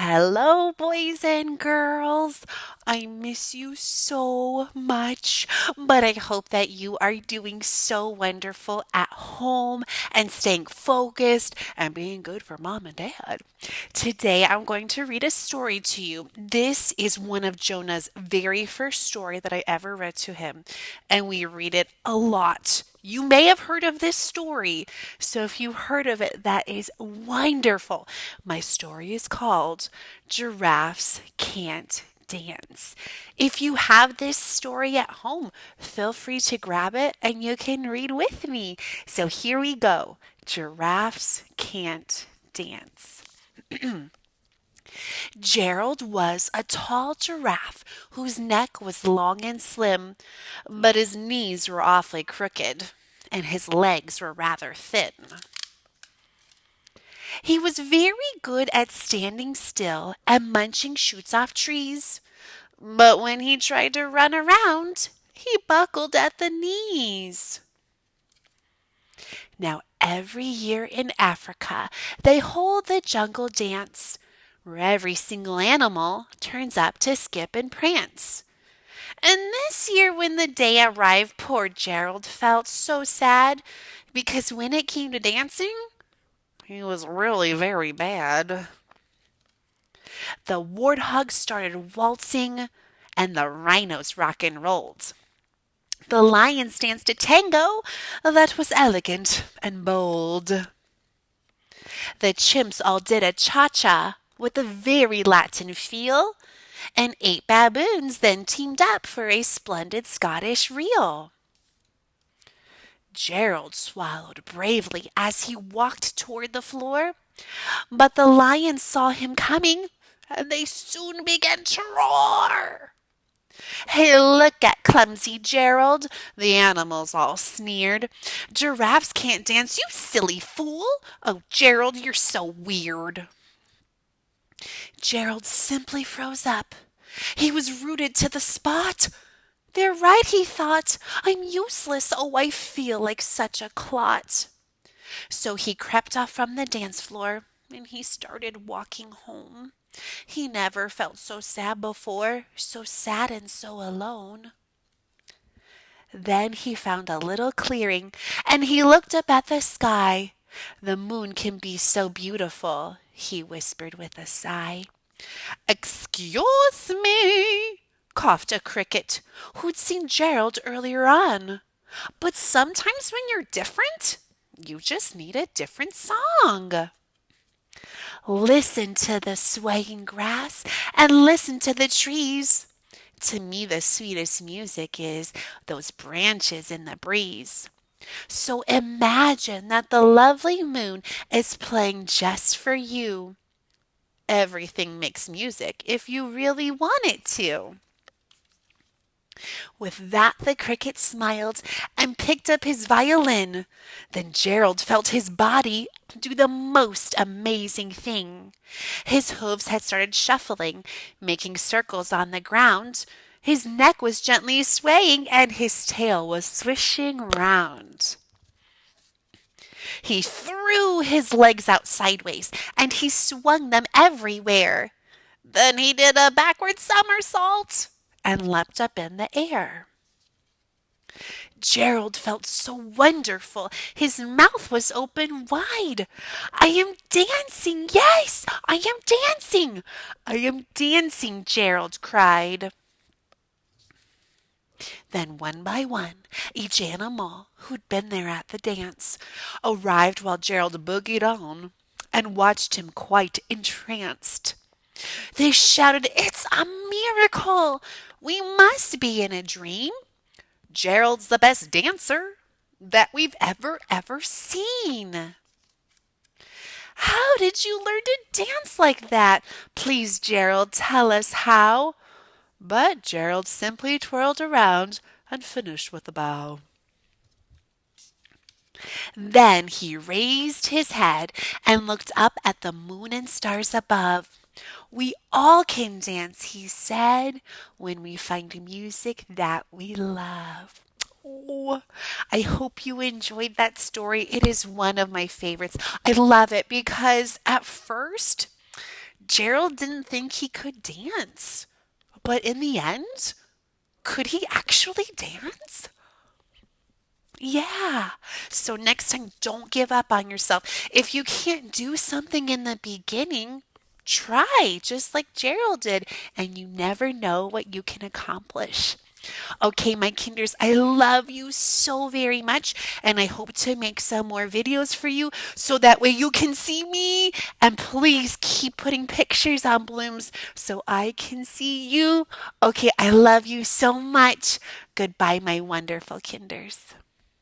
Hello, boys and girls. I miss you so much, but I hope that you are doing so wonderful at home and staying focused and being good for mom and dad. Today, I'm going to read a story to you. This is one of Jonah's very first story that I ever read to him, and we read it a lot. You may have heard of this story. So if you heard of it, that is wonderful. My story is called Giraffes Can't Dance. If you have this story at home, feel free to grab it and you can read with me. So here we go. Giraffes Can't Dance. Gerald was a tall giraffe whose neck was long and slim, but his knees were awfully crooked, and his legs were rather thin. He was very good at standing still and munching shoots off trees, but when he tried to run around, he buckled at the knees. Now, every year in Africa, they hold the jungle dance, where every single animal turns up to skip and prance. And this year, when the day arrived, poor Gerald felt so sad because when it came to dancing, he was really very bad. The warthogs started waltzing, and the rhinos rock and rolled. The lions danced a tango that was elegant and bold. The chimps all did a cha-cha with a very Latin feel, and 8 baboons then teamed up for a splendid Scottish reel. Gerald swallowed bravely as he walked toward the floor, but the lions saw him coming, and they soon began to roar. "Hey, look at clumsy Gerald," the animals all sneered. "Giraffes can't dance, you silly fool. Oh, Gerald, you're so weird." Gerald simply froze up. He was rooted to the spot. "They're right," he thought. "I'm useless. Oh, I feel like such a clot." So he crept off from the dance floor and he started walking home. He never felt so sad before, so sad and so alone. Then he found a little clearing and he looked up at the sky. "The moon can be so beautiful," he whispered with a sigh. "Excuse me," coughed a cricket who'd seen Gerald earlier on. "But sometimes when you're different, you just need a different song. Listen to the swaying grass and listen to the trees. To me, the sweetest music is those branches in the breeze. So imagine that the lovely moon is playing just for you. Everything makes music if you really want it to." With that, the cricket smiled and picked up his violin. Then Gerald felt his body do the most amazing thing. His hooves had started shuffling, making circles on the ground. His neck was gently swaying and his tail was swishing round. He threw his legs out sideways and he swung them everywhere. Then he did a backward somersault and leapt up in the air. Gerald felt so wonderful. His mouth was open wide. "I am dancing. Yes, I am dancing. I am dancing," Gerald cried. Then one by one, each animal who'd been there at the dance arrived while Gerald boogied on and watched him quite entranced. They shouted, "It's a miracle! We must be in a dream. Gerald's the best dancer that we've ever seen." "How did you learn to dance like that? Please, Gerald, tell us how." But Gerald simply twirled around and finished with a bow. Then he raised his head and looked up at the moon and stars above. "We all can dance," he said, "when we find music that we love." Oh, I hope you enjoyed that story. It is one of my favorites. I love it because at first Gerald didn't think he could dance. But in the end, could he actually dance? Yeah. So next time, don't give up on yourself. If you can't do something in the beginning, try just like Gerald did, and you never know what you can accomplish. Okay, my kinders, I love you so very much, and I hope to make some more videos for you so that way you can see me. And please keep putting pictures on blooms so I can see you. Okay, I love you so much. Goodbye, my wonderful kinders.